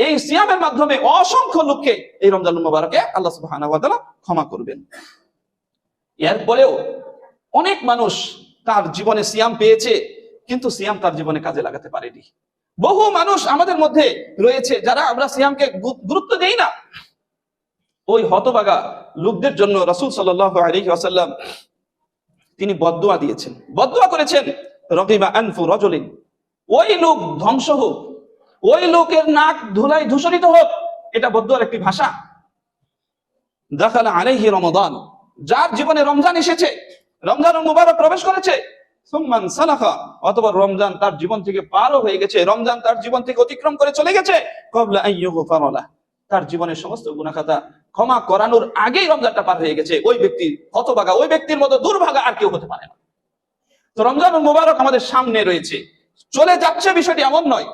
এই সিয়ামের মাধ্যমে অসংখ্য লোককে এই রমজানুল মুবারকে আল্লাহ সুবহানাহু ওয়া তাআলা ক্ষমা করবেন। এরপরেও অনেক মানুষ তার জীবনে সিয়াম পেয়েছে, কিন্তু সিয়াম তার জীবনে কাজে লাগাতে পারেনি। বহু মানুষ আমাদের মধ্যে রয়েছে যারা আমরা সিয়ামকে গুরুত্ব দেই না। ওই হতভাগা লোকদের জন্য রাসূল সাল্লাল্লাহু আলাইহি ওয়াসাল্লাম তিনি বদদুয়া দিয়েছেন, বদদুয়া করেছেন, রাগিবা আনফু রাজুলিন, ওই লোক ধ্বংস হোক, ওই লোকের নাক ধুলায় ধূসরিত হোক, এটা বদদুয়ার একটি ভাষা। দাখালা আলাইহি রমাদান, যার জীবনে রমজান এসেছে, রমজানুল মুবারক প্রবেশ করেছে, সুম্মান সালাখা, অথবা রমজান তার জীবন থেকে পারও হয়ে গেছে, রমজান তার জীবন থেকে অতিক্রম করে চলে গেছে, ক্বাবলা আন ইউগফারা লাহু, তার জীবনের সমস্ত গুনাহ খাতা ক্ষমা করানোর আগেই রমজানটা পার হয়ে গেছে, ওই ব্যক্তি হতভাগা, ওই ব্যক্তির মতো দুর্ভাগা আর কেউ হতে পারে না। তো রমজানুল মুবারক আমাদের সামনে রয়েছে, চলে যাচ্ছে, বিষয়টি এমন নয়।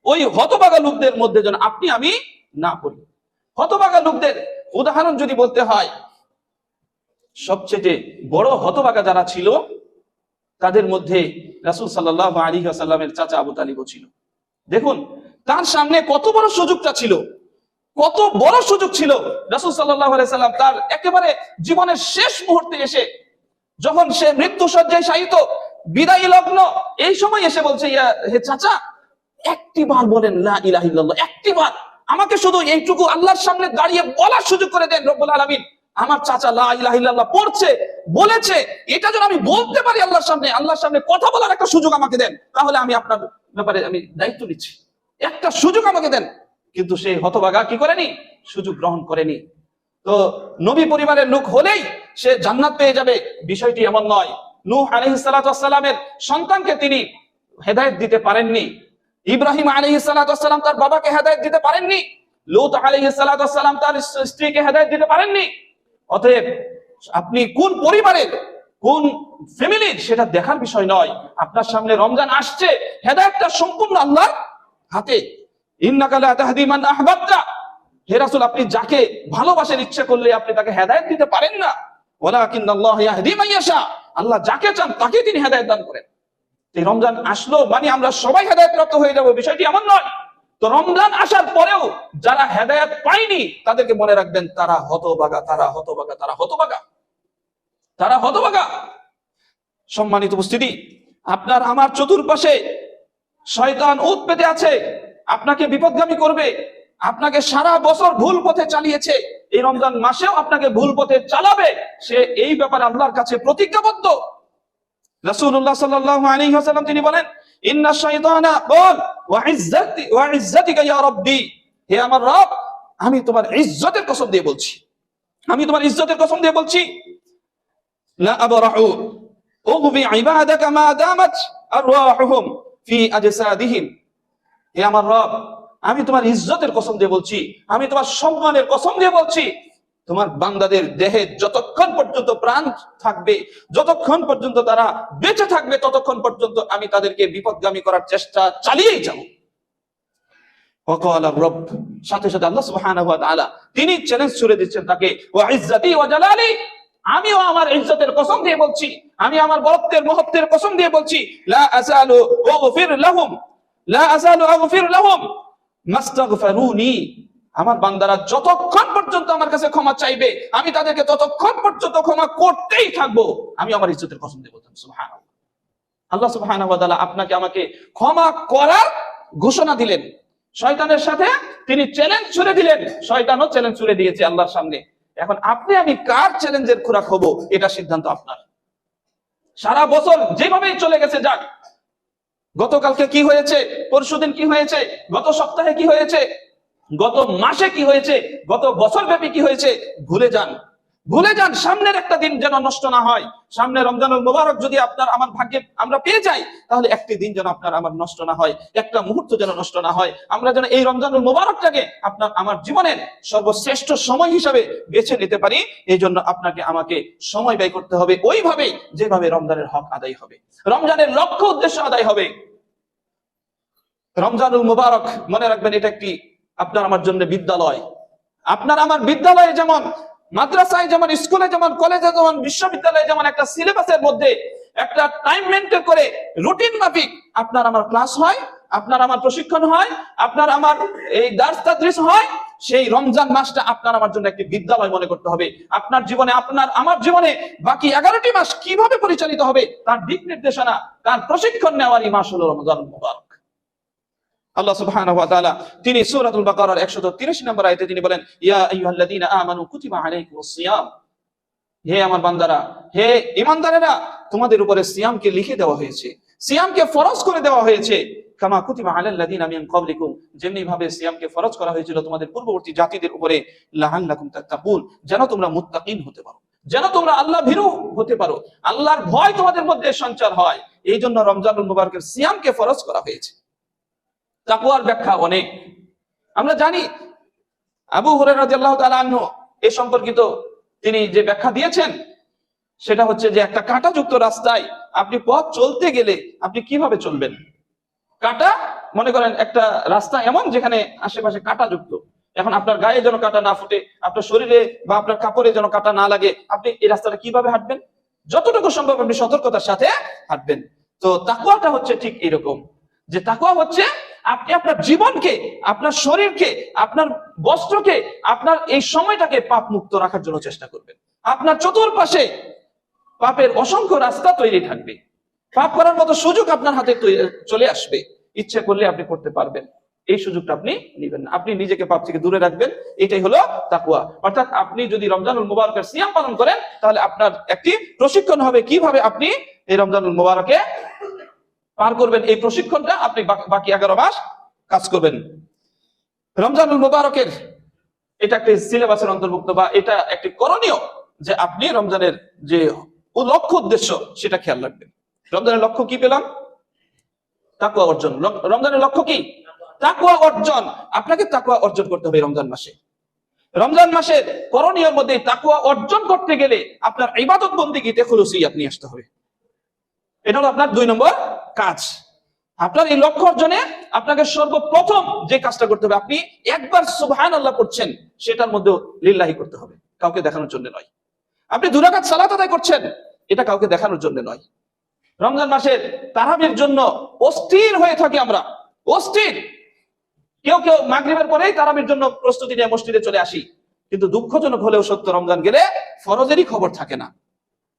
ওই হতভাগা লোকদের মধ্যে যেন আপনি আমি না পড়ি। হতভাগা লোকদের উদাহরণ যদি বলতে হয়, সবচেয়ে বড় হতভাগা যারা ছিল তাদের মধ্যে রাসূল সাল্লাল্লাহু আলাইহি ওয়াসাল্লামের চাচা আবু তালিবও ছিল। দেখুন তার সামনে কত বড় সুযোগটা ছিল, কত বড় সুযোগ ছিল। রাসূল সাল্লাল্লাহু আলাইহি ওয়াসাল্লাম তার একেবারে জীবনের শেষ মুহূর্তে এসে, যখন সে মৃত্যু শয্যায় শায়িত, বিদায়ী লগ্ন, এই সময় এসে বলছে, ইয়া হে চাচা, একটি বার বলেন লা ইলাহা ইল্লাল্লাহ, একটি বার আমাকে শুধু এইটুকু আল্লাহর সামনে দাঁড়িয়ে বলার সুযোগ করে দেন রব্বুল আলামিন। আমার চাচা লা ইলাহা ইল্লাল্লাহ পড়ছে, বলেছে, এটা যেন আমি বলতে পারি আল্লাহর সামনে কথা বলার একটা সুযোগ আমাকে দেন, তাহলে আমি আপনার ব্যাপারে আমি দায়িত্ব নিচ্ছি, একটা সুযোগ আমাকে দেন। কিন্তু সে হতভাগা কি করেনি? সুযোগ গ্রহণ করেনি। তো নবী পরিবারের লোক হলেই সে জান্নাত পেয়ে যাবে, বিষয়টি এমন নয়। নূহ আলাইহিস সালাতু ওয়াস সালামের সন্তানকে তিনি হেদায়েত দিতে পারেননি, ইব্রাহিম আলাইহিস সালাতু ওয়াস সালাম তার বাবাকে হেদায়েত দিতে পারেননি, লূত আলাইহিস সালাতু ওয়াস সালাম তার স্ত্রীকে হেদায়েত দিতে পারেননি। অতএব আপনি কোন পরিবারের, কোন ফ্যামিলির, সেটা দেখার বিষয় নয়। আপনার সামনে রমজান আসছে, হেদায়েতটা সম্পূর্ণ আল্লাহর হাতে। ইন্নাকা লা তাহদি মান আহবাবতা, হে রাসূল আপনি যাকে ভালোবাসেন, ইচ্ছা করলে আপনি তাকে হেদায়েত দিতে পারেন না। ওয়ালাকিন্নাল্লাহ ইয়াহদি মান ইয়াশা, আল্লাহ যাকে চান তাকে তিনি হেদায়েত দান করেন। এই রমজান আসলো মানে আমরা সবাই হেদায়েত প্রাপ্ত হয়ে যাব, বিষয়টি এমন নয়। তো রমজান আসার পরেও যারা হেদায়েত পায়নি তাদেরকে মনে রাখবেন, তারা হতভাগা, তারা হতভাগা, তারা হতভাগা, তারা হতভাগা। সম্মানিত উপস্থিতি, আপনার আমার চতুর্পাশে শয়তান উৎ পেতে আছে, আপনাকে বিপদগামী করবে, আপনাকে সারা বছর ভুল পথে চালিয়েছে, এই রমজান মাসেও আপনাকে ভুল পথে চালাবে, সে এই ব্যাপারে আল্লাহর কাছে প্রতিজ্ঞাবদ্ধ। রাসূলুল্লাহ সাল্লাল্লাহু আলাইহি ওয়াসাল্লাম তিনি বলেন, ইন্নাশ শাইতানা ক্বাল ওয়া ইজ্জাতিকা ইয়া রাব্বি, হে আমার রব, আমি তোমার ইজ্জতের কসম দিয়ে বলছি, আমি তোমার ইজ্জতের কসম দিয়ে বলছি, লা আবরাহু উগবি ইবাদাকা মা দামাত আরওয়াহুহুম ফি আজসাদিহিম, হে আমার রব, আমি তোমার ইজ্জতের কসম দিয়ে বলছি, আমি তোমার সম্মানের কসম দিয়ে বলছি, তোমার বান্দাদের দেহে যতক্ষণ পর্যন্ত প্রাণ থাকবে, যতক্ষণ পর্যন্ত তারা বেঁচে থাকবে, ততক্ষণ পর্যন্ত আমি তাদেরকে বিপদগামী করার চেষ্টা চালিয়েই যাব। ওয়াকাল রব, সাথে সাথে আল্লাহ সুবহানাহু ওয়া তাআলা তিনি চ্যালেঞ্জ ছুড়ে দিচ্ছেন তাকে, ওয়া ইজ্জতি ওয়া জালালি, আমিও আমার ইজ্জতের কসম দিয়ে বলছি, আমি আমার বরত্বের মহত্বের কসম দিয়ে বলছি, লা আযালু আগফির লাহুম, লা আযালু আগফির লাহুম মাস্তাগফিরুনি, আমার বান্দারা যতক্ষণ পর্যন্ত আমার কাছে ক্ষমা চাইবে, আমি তাদেরকে ততক্ষণ পর্যন্ত ক্ষমা করতেই থাকবো। আমি আমার ইজ্জতের কসম দিয়ে বলতাম। সুবহানাল্লাহ, আল্লাহ সুবহানাহু ওয়া তাআলা আপনাকে আমাকে ক্ষমা করার ঘোষণা দিলেন, শয়তানের সাথে তিনি চ্যালেঞ্জ ছুড়ে দিলেন, শয়তানও চ্যালেঞ্জ ছুড়ে দিয়েছে আল্লাহর সামনে। এখন আপনি আমি কার চ্যালেঞ্জের খোরাক হব, এটা সিদ্ধান্ত আপনার। সারা বছর যেভাবেই চলে গেছে যাক, গতকালকে কি হয়েছে, পরশুদিন কি হয়েছে, গত সপ্তাহে কি হয়েছে, গত মাসে কি হয়েছে, গত বছর ব্যাপী কি হয়েছে, ভুলে যান। ভুলে যান, সামনের একটা দিন যেন নষ্ট না হয়। সামনে রমজানুল মুবারক যদি আপনার আমার ভাগ্যে আমরা পেয়ে যাই, তাহলে একটি দিন যেন আপনার আমার নষ্ট না হয়, একটা মুহূর্ত যেন নষ্ট না হয়। আমরা যেন এই রমজানুল মুবারকটাকে আপনার আমার জীবনের সর্বশ্রেষ্ঠ সময় হিসাবে বেছে নিতে পারি। এই জন্য আপনাকে আমাকে সময় ব্যয় করতে হবে ওইভাবে যেভাবে রমজানের হক আদায় হবে, রমজানের লক্ষ্য উদ্দেশ্য আদায় হবে। রমজানুল মুবারক মনে রাখবেন, এটা একটি আপনার আমার জন্য বিদ্যালয়। আপনার আমার বিদ্যালয়ে যেমন, মাদ্রাসায় যেমন, স্কুলে যেমন, কলেজে যেমন, বিশ্ববিদ্যালয়ে যেমন একটা সিলেবাসের মধ্যে একটা টাইম মেনটেন করে রুটিন মাফিক আপনার আমার ক্লাস হয়, আপনার আমার প্রশিক্ষণ হয়, আপনার আমার এই দার্স তাদরিস হয়, সেই রমজান মাসটা আপনার আমার জন্য একটি বিদ্যালয় মনে করতে হবে। আপনার জীবনে, আপনার আমার জীবনে বাকি 11টি মাস কিভাবে পরিচালিত হবে তার দিক নির্দেশনা, তার প্রশিক্ষণ নেওয়ারই মাস হলো রমজানুল মুবারক। আল্লাহ সুবহানাহু ওয়া তাআলা তিনি সূরাতুল বাকারার 183 নম্বর আয়াতে তিনি বলেন, ইয়া আইয়ুহাল্লাযীনা আমানু কুতিবা আলাইকুমুস সিয়াম, হে আমার বান্দারা, হে ঈমানদারেরা, তোমাদের উপরে সিয়ামকে লিখে দেওয়া হয়েছে, সিয়ামকে ফরজ করে দেওয়া হয়েছে, কামা কুতিবা আলাল্লাযীনা মিন ক্বাবলিকুম, যেমনি ভাবে সিয়ামকে ফরজ করা হয়েছিল তোমাদের পূর্ববর্তী জাতিদের উপরে, লাআল্লাকুম তাত্তাকুন, যেন তোমরা মুত্তাকিন হতে পারো, যেন তোমরা আল্লাহ ভীরু হতে পারো, আল্লাহর ভয় তোমাদের মধ্যে সঞ্চার হয়। এই জন্য রমজানুল মুবারকের সিয়ামকে ফরজ করা হয়েছে। তাকওয়ার ব্যাখ্যা অনেক আমরা জানি। আবু হুরায়রা রাদিয়াল্লাহু তাআলা আনহু এই সম্পর্কিত তিনি যে ব্যাখ্যা দিয়েছেন সেটা হচ্ছে যে একটা কাঁটাযুক্ত রাস্তায় আপনি পথ চলতে গেলে আপনি কিভাবে চলবেন? কাঁটা, মনে করেন একটা রাস্তা এমন যেখানে আশেপাশে কাঁটাযুক্ত, এখন আপনার গায়ে যেন কাঁটা না ফুটে, আপনার শরীরে বা আপনার কাপড়ে যেন কাঁটা না লাগে, আপনি এই রাস্তাটা কিভাবে হাঁটবেন? যতটুকু সম্ভব আপনি সতর্কতার সাথে হাঁটবেন। তো তাকওয়াটা হচ্ছে ঠিক এরকম, যে তাকওয়া হচ্ছে আপনি আপনার জীবনকে, আপনার শরীরকে, আপনার বস্ত্রকে, আপনার এই সময়টাকে পাপ মুক্ত রাখার জন্য চেষ্টা করবেন। আপনার চতুর্পাশে পাপের অসংখ্য রাস্তা তৈরি থাকবে, পাপ করার মতো সুযোগ আপনার হাতে চলে আসবে, ইচ্ছে করলে আপনি করতে পারবেন, এই সুযোগটা আপনি নেবেন না, আপনি নিজেকে পাপ থেকে দূরে রাখবেন। এটাই হলো তাকওয়া। অর্থাৎ আপনি যদি রমজানুল মুবারকের সিয়াম পালন করেন তাহলে আপনার একটি প্রশিক্ষণ হবে কিভাবে আপনি এই রমজানুল মুবারকে পার করবেন। এই প্রশিক্ষণটা আপনি বাকি 11 মাস কাজ করবেন। রমজানুল মুবারকের এটা একটি সিলেবাসের অন্তর্ভুক্ত, বা এটা একটি করণীয় যে আপনি রমজানের যে লক্ষ্য উদ্দেশ্য সেটা খেয়াল রাখবেন। রমজানের লক্ষ্য কি পেলাম? তাকওয়া অর্জন। রমজানের লক্ষ্য কি? তাকওয়া অর্জন। আপনাকে তাকওয়া অর্জন করতে হবে রমজান মাসে। রমজান মাসের করণীয়ের মধ্যে তাকওয়া অর্জন করতে গেলে আপনার ইবাদত বন্দেগীতে খুলুসিয়াত নিয়ে আসতে হবে। এটা হলো আপনার 2 নম্বর কাজ। আপনার এই লক্ষ্য অর্জনে আপনাকে সর্বপ্রথম যে কাজটা করতে হবে, আপনি একবার সুবহানাল্লাহ পড়ছেন, সেটার মধ্যে লিল্লাহি করতে হবে, কাউকে দেখানোর জন্য নয়। আপনি 2 রাকাত সালাত আদায় করছেন, এটা কাউকে দেখানোর জন্য নয়। রমজান মাসের তারাবির জন্য অস্থির হয়ে থাকি আমরা, অস্থির। কেউ কেউ মাগরিবের পরেই তারাবির জন্য প্রস্তুতি নিয়ে মসজিদে চলে আসি, কিন্তু দুঃখজনক হলেও সত্য, রমজান গেলে ফরজেরই খবর থাকে না,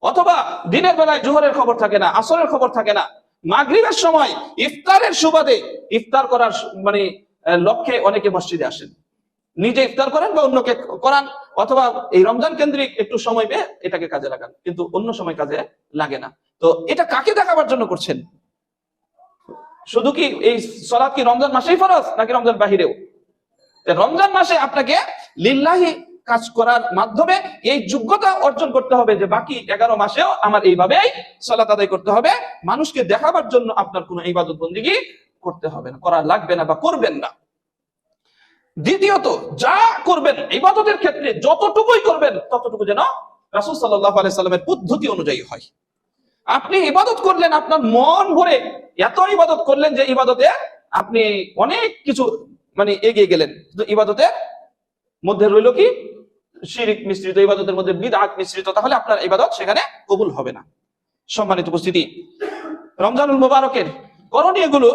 অথবা দিনের বেলায় জোহরের খবর থাকে না, আসরের খবর থাকে না। মাগরিবের সময় ইফতারের সুবাদে, ইফতার করার মানে লক্ষ্যে অনেকে মসজিদে আসেন, নিজে ইফতার করেন বা অন্যকে করান, অথবা এই রমজান কেন্দ্রিক একটু সময় পেয়ে এটাকে কাজে লাগান, কিন্তু অন্য সময় কাজে লাগে না। তো এটা কাকে দেখাবার জন্য করছেন? শুধু কি এই সালাত কি রমজান মাসেই ফরজ, নাকি রমজান বাহিরেও? রমজান মাসে আপনাকে লিল্লাহি কাজ করার মাধ্যমে এই যোগ্যতা অর্জন করতে হবে যে বাকি 11 মাসেও আমার এইভাবেই সালাত আদায় করতে হবে। মানুষকে দেখাবার জন্য আপনার কোনো ইবাদত বন্দেগী করতে হবে না, করা লাগবে না বা করবেন না। দ্বিতীয়ত, যা করবেন ইবাদতের ক্ষেত্রে যতটুকুই করবেন ততটুকু যেন রাসূল সাল্লাল্লাহু আলাইহি সাল্লামের পদ্ধতি অনুযায়ী হয়। আপনি ইবাদত করলেন, আপনার মন ভরে এত ইবাদত করলেন যে ইবাদতে আপনি অনেক কিছু মানে এগিয়ে গেলেন, কিন্তু ইবাদতের মধ্যে রইল কি? শিরক মিশ্রিত, ইবাদতের মধ্যে বিদআত মিশ্রিত, তাহলে আপনার ইবাদত সেখানে কবুল হবে না। সম্মানিত উপস্থিতি, রমজানুল মুবারকের করণীয়গুলো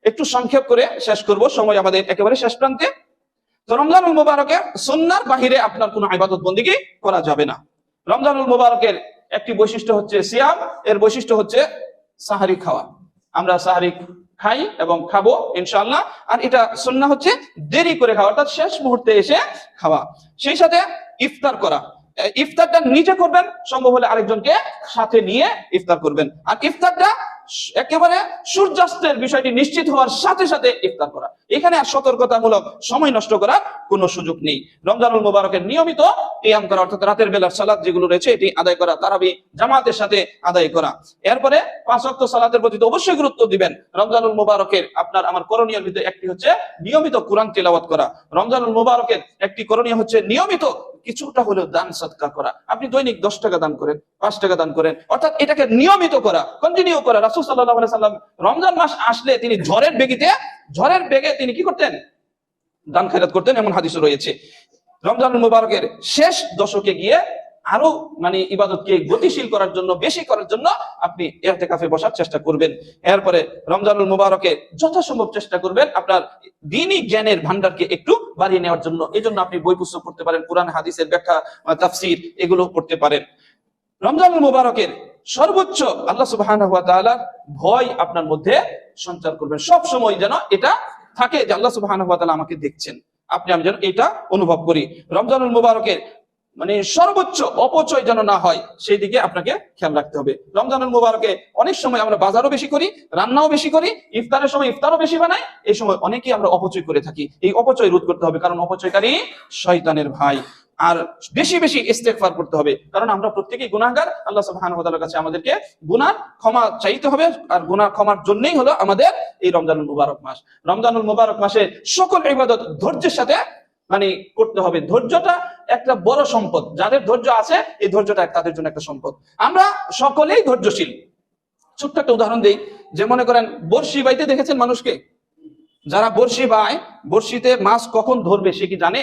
একটু সংক্ষেপ করে শেষ করব, সময় আমাদের একেবারে শেষ প্রান্তে। তো রমজানুল মুবারকে সুন্নাহর বাহিরে আপনার কোনো ইবাদত বন্দেগী করা যাবে না। রমজানুল মুবারকের একটি বৈশিষ্ট্য হচ্ছে সিয়াম, এর বৈশিষ্ট্য হচ্ছে সাহারি খাওয়া। আমরা সাহারি খাই এবং খাবো ইনশাআল্লাহ। আর এটা সুন্নাহ হচ্ছে দেরি করে খাওয়া, অর্থাৎ শেষ মুহূর্তে এসে খাওয়া। সেই সাথে ইফতার করা, ইফতারটা নিজে করবেন, সম্ভব হলে আরেকজনকে সাথে নিয়ে ইফতার করবেন। আর ইফতারটা একেবারে সূর্যাস্তের বিষয়টি নিশ্চিত হওয়ার সাথে সাথে ইফতার করা। এখানে আর সতর্কতামূলক সময় নষ্ট করার কোনো সুযোগ নেই। রমজানুল মুবারকের নিয়মিত কিয়াম করা, অর্থাৎ রাতের বেলার সালাত যেগুলো রয়েছে এটি আদায় করা, তারাবি জামাতের সাথে আদায় করা। এরপরে 5 ওয়াক্ত সালাতের প্রতি তো অবশ্যই গুরুত্ব দিবেন। রমজানুল মুবারকের আপনার আমার করণীয়ের ভিতরে একটি হচ্ছে নিয়মিত কোরআন তিলাওয়াত করা। রমজানুল মুবারকের একটি করণীয় হচ্ছে নিয়মিত কিছুটা হলেও দান সদকা করা। আপনি দৈনিক 10 টাকা দান করেন, 5 টাকা দান করেন, অর্থাৎ এটাকে নিয়মিত করা, কন্টিনিউ করা। রাসূল সাল্লাল্লাহু আলাইহি সাল্লাম রমজান মাস আসলে তিনি ঝড়ের বেগে তিনি কি করতেন? দান খয়রাত করতেন, এমন হাদিস রয়েছে। রমজানুল মুবারকের শেষ দশকে গিয়ে আরো ইবাদতকে গতিশীল করার জন্য, বেশি করার জন্য আপনি ইতিকাফে বসার চেষ্টা করবেন। এরপরে রমজানুল মুবারকে যথাসম্ভব চেষ্টা করবেন আপনার দ্বীনি জ্ঞানের ভান্ডারকে একটু বাড়িয়ে নেওয়ার জন্য। এই জন্য আপনি বই পুস্তক পড়তে পারেন, কোরআন হাদিসের ব্যাখ্যা, তাফসীর এগুলো পড়তে পারেন। রমজানুল মুবারকের সর্বোচ্চ আল্লাহ সুবহানাহু ওয়া তাআলার ভয় আপনার মধ্যে সঞ্চার করবেন। সব সময় যেন এটা থাকে যে আল্লাহ সুবহানাহু ওয়া তাআলা আমাকে দেখছেন, আমি যেন এটা অনুভব করি। রমজানুল মুবারকের সর্বোচ্চ অপচয় যেন না হয়, সেই দিকে আপনাকে খেয়াল রাখতে হবে। রমজানুল মুবারকে অনেক সময় আমরা বাজারও বেশি করি, রান্নাও বেশি করি, ইফতারের সময় ইফতারও বেশি বানাই। এই সময় অনেকেই আমরা অপচয় করে থাকি। এই অপচয় রোধ করতে হবে, কারণ অপচয়কারী শয়তানের ভাই। আর বেশি বেশি ইস্তেগফার করতে হবে, কারণ আমরা প্রত্যেকেই গুনাহগার। আল্লাহ সুবহানাহু ওয়া তাআলার কাছে আমাদেরকে গুনার ক্ষমা চাইতে হবে, আর গুনার ক্ষমার জন্যই হলো আমাদের এই রমজানুল মুবারক মাস। রমজানুল মুবারক মাসে সকল ইবাদত ধৈর্যের সাথে করতে হবে। ধৈর্যটা একটা বড় সম্পদ। যাদের ধৈর্য আছে, এই ধৈর্যটা তাদের জন্য একটা সম্পদ। আমরা সকলেই ধৈর্যশীল। ছোট্ট একটা উদাহরণ দেই, যে মনে করেন বড়শি বাইতে দেখেছেন মানুষকে? যারা বড়শি বায়, বড়শিতে মাছ কখন ধরবে সে কি জানে?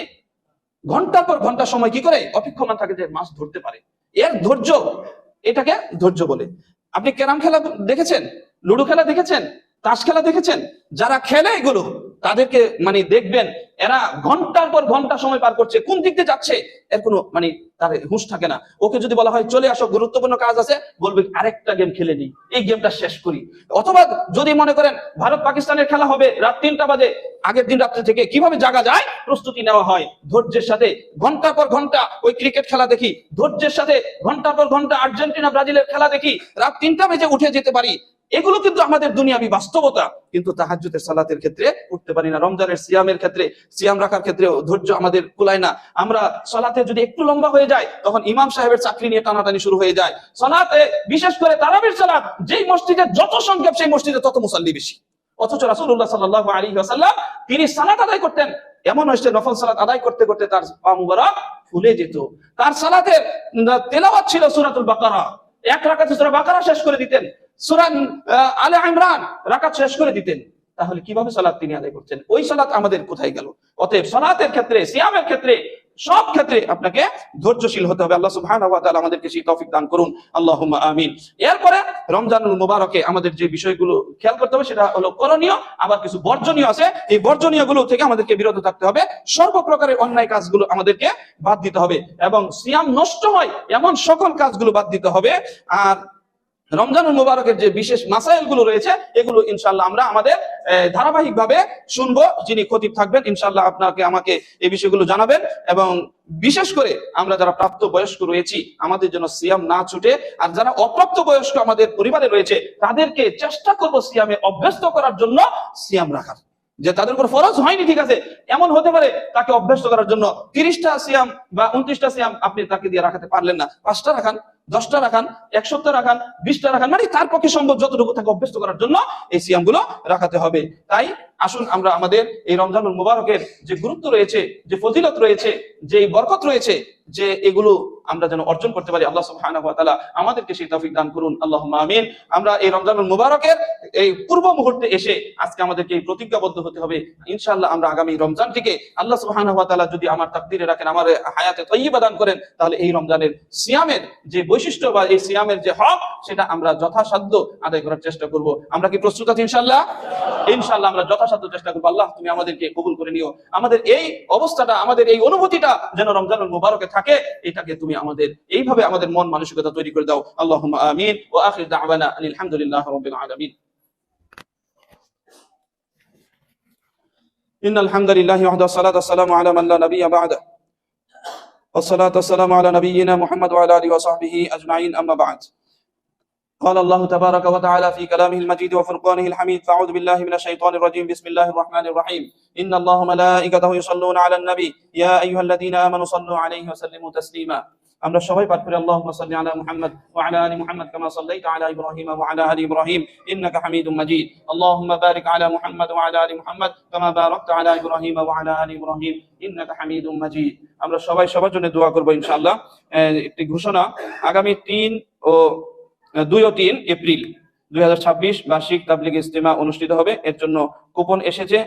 ঘন্টার পর ঘন্টা সময় কি করে অপেক্ষমান থাকে যে মাছ ধরতে পারে। এর ধৈর্য, এটাকে ধৈর্য বলে। আপনি ক্যারাম খেলা দেখেছেন, লুডো খেলা দেখেছেন, তাস খেলা দেখেছেন? যারা খেলে এগুলো, তাদেরকে দেখবেন এরা ঘন্টার পর ঘন্টা সময় পার করছে, কোন দিক দিয়ে যাচ্ছে এর কোনো তার হুঁশ থাকে না। ওকে যদি বলা হয় চলে আসো, গুরুত্বপূর্ণ কাজ আছে, বলবে আরেকটা গেম খেলে নিই, এই গেমটা শেষ করি। অথবা যদি মনে করেন ভারত পাকিস্তানের খেলা হবে রাত 3টা বাজে, আগের দিন রাত্রে থেকে কিভাবে জাগা যায় প্রস্তুতি নেওয়া হয়। ধৈর্যের সাথে ঘন্টার পর ঘন্টা ওই ক্রিকেট খেলা দেখি, ধৈর্যের সাথে ঘন্টার পর ঘন্টা আর্জেন্টিনা ব্রাজিলের খেলা দেখি, রাত 3টা বেজে উঠে যেতে পারি। এগুলো কিন্তু আমাদের দুনিয়াবি বাস্তবতা। কিন্তু তাহাজ্জুদের সালাতের ক্ষেত্রে উঠতে পারি না। রমজানের সিয়ামের ক্ষেত্রে, সিয়াম রাখার ক্ষেত্রে ধৈর্য আমাদের কুলায় না। আমরা সালাতে যদি একটু লম্বা হয়ে যায়, তখন ইমাম সাহেবের চাকরি নিয়ে টানাটানি শুরু হয়ে যায়। সালাতে, বিশেষ করে তারাবির সালাত, যেই মসজিদে যত সংক্ষেপ সেই মসজিদে তত মুসাল্লি বেশি। অথচ রাসূলুল্লাহ সাল্লাল্লাহু আলাইহি ওয়াসাল্লাম তিনি সালাত আদায় করতেন, এমন হয়েছে নফল সালাত আদায় করতে করতে তার পা মুবারক ফুলে যেত। তার সালাতের তেলাওয়াত ছিল সূরাতুল বাকারা। এক রাকাতে সূরা বাকারা শেষ করে দিতেন, সূরা আলে ইমরান রাকাত শেষ করে দিতেন। তাহলে কিভাবে সালাত তিনি আদায় করতেন? ওই সালাত আমাদের কোথায় গেল? অতএব সালাতের ক্ষেত্রে, সিয়ামের ক্ষেত্রে, সব ক্ষেত্রে আপনাকে ধৈর্যশীল হতে হবে। আল্লাহ সুবহানাহু ওয়া তাআলা আমাদেরকে সেই তৌফিক দান করুন, আল্লাহুম্মা আমিন। এরপরে রমজানুল মুবারকে আমাদের যে বিষয়গুলো খেয়াল করতে হবে সেটা হলো করণীয়, আবার কিছু বর্জনীয় আছে। এই বর্জনীয় গুলো থেকে আমাদেরকে বিরত থাকতে হবে। সর্বপ্রকারের অন্যায় কাজগুলো আমাদেরকে বাদ দিতে হবে, এবং সিয়াম নষ্ট হয় এমন সকল কাজগুলো বাদ দিতে হবে। আর রমজানুল মুবারকের যে বিশেষ মাসাইল গুলো রয়েছে, এগুলো ইনশাআল্লাহ আমরা আমাদের ধারাবাহিক ভাবে শুনবো। যিনি খতিব থাকবেন ইনশাআল্লাহ আমাকে এই বিষয়গুলো জানাবেন। এবং বিশেষ করে আমরা যারা প্রাপ্ত বয়স্ক রয়েছি, আমাদের জন্য সিয়াম না ছুটে। আর যারা অপ্রাপ্ত বয়স্ক আমাদের পরিবারে রয়েছে, তাদেরকে চেষ্টা করব সিয়ামে অভ্যস্ত করার জন্য, সিয়াম রাখার। যে তাদের উপর ফরজ হয়নি, ঠিক আছে, এমন হতে পারে তাকে অভ্যস্ত করার জন্য 30টা সিয়াম বা 29টা সিয়াম আপনি তাকে দিয়ে রাখাতে পারলেন না, 5টা রাখান, 10টা রাখান, 1 সপ্তাহ রাখান, 20টা রাখান, তার পক্ষে সম্ভব যতটুকু তাকে অভ্যস্ত করার জন্য এই সিয়াম গুলো রাখাতে হবে। তাই আসুন আমরা আমাদের এই রমজানুল মুবারকের যে গুরুত্ব রয়েছে, যে ফজিলত রয়েছে, যে বরকত রয়েছে, যে এগুলো আমরা যেন অর্জন করতে পারি। আল্লাহ সুবহানাহু ওয়া তাআলা আমাদেরকে সেই তৌফিক দান করুন, আল্লাহুম্মা আমিন। আমরা এই রমজানুল মুবারকের এই পূর্ব মুহূর্তে এসে আজকে আমাদেরকে এই প্রতিজ্ঞাবদ্ধ হতে হবে, ইনশাআল্লাহ আমরা আগামী রমজানটিকে আল্লাহ সুবহানাহু ওয়া তাআলা যদি আমার তাকদীরে রাখেন, আমার হায়াতে তাইয়্যিবা দান করেন, তাহলে এই রমজানের সিয়ামের যে বৈশিষ্ট্য বা এই সিয়ামের যে হক, সেটা আমরা যথাসাধ্য আদায় করার চেষ্টা করব। আমরা কি প্রস্তুত আছি? ইনশাআল্লাহ, ইনশাআল্লাহ আমরা যথাসাধ্য চেষ্টা করব। আল্লাহ তুমি আমাদেরকে কবুল করে নিও। আমাদের এই অবস্থাটা, আমাদের এই অনুভূতিটা যেন রমজানুল মুবারকে থাকে, এটাকে তুমি আমাদের এইভাবে আমাদের মন মানসিকতা তৈরি করে দাও। আল্লাহুম্মা আমিন। ওয়া আখির দাওয়ানা আলহামদুলিল্লাহি রাব্বিল আলামিন। ইন্নাল হামদালিল্লাহি ওয়াহদাহু ওয়াসসালাতু ওয়াসসালামু আলা মান লা নাবিয়্যা বা'দাহু ওয়াসসালাতু ওয়াসসালামু আলা নাবিয়্যিনা মুহাম্মদ ওয়া আলা আলিহি ওয়া সাহবিহি আজমাইন, আম্মা বা'দ। قال الله تبارك وتعالى في كلامه المجيد وفرقانه الحميد فأعوذ بالله من الشيطان الرجيم بسم الله الرحمن الرحيم إن الله ملائكته يصلون على النبي يا أيها الذين آمنوا صلوا عليه وسلموا تسليما আমরা সবাই পাঠ করি আল্লাহুম্মা সাল্লি আলা মুহাম্মদ ওয়া আলা আলি মুহাম্মদ কামা সাল্লাইতা আলা ইব্রাহিম ওয়া আলা আলি ইব্রাহিম ইন্নাকা হামিদুম মাজিদ আল্লাহুম্মা বারিক আলা মুহাম্মদ ওয়া আলা আলি মুহাম্মদ কামা বারাকতা আলা ইব্রাহিম ওয়া আলা আলি ইব্রাহিম ইন্নাকা হামিদুম মাজিদ। আমরা সবাই সবার জন্য দোয়া করব ইনশাআল্লাহ। একটি ঘোষণা, আগামী 2 ও 3 এপ্রিল 2026 বার্ষিক তাবলীগ ইজতিমা অনুষ্ঠিত হবে। এর জন্য কুপন এসেছে,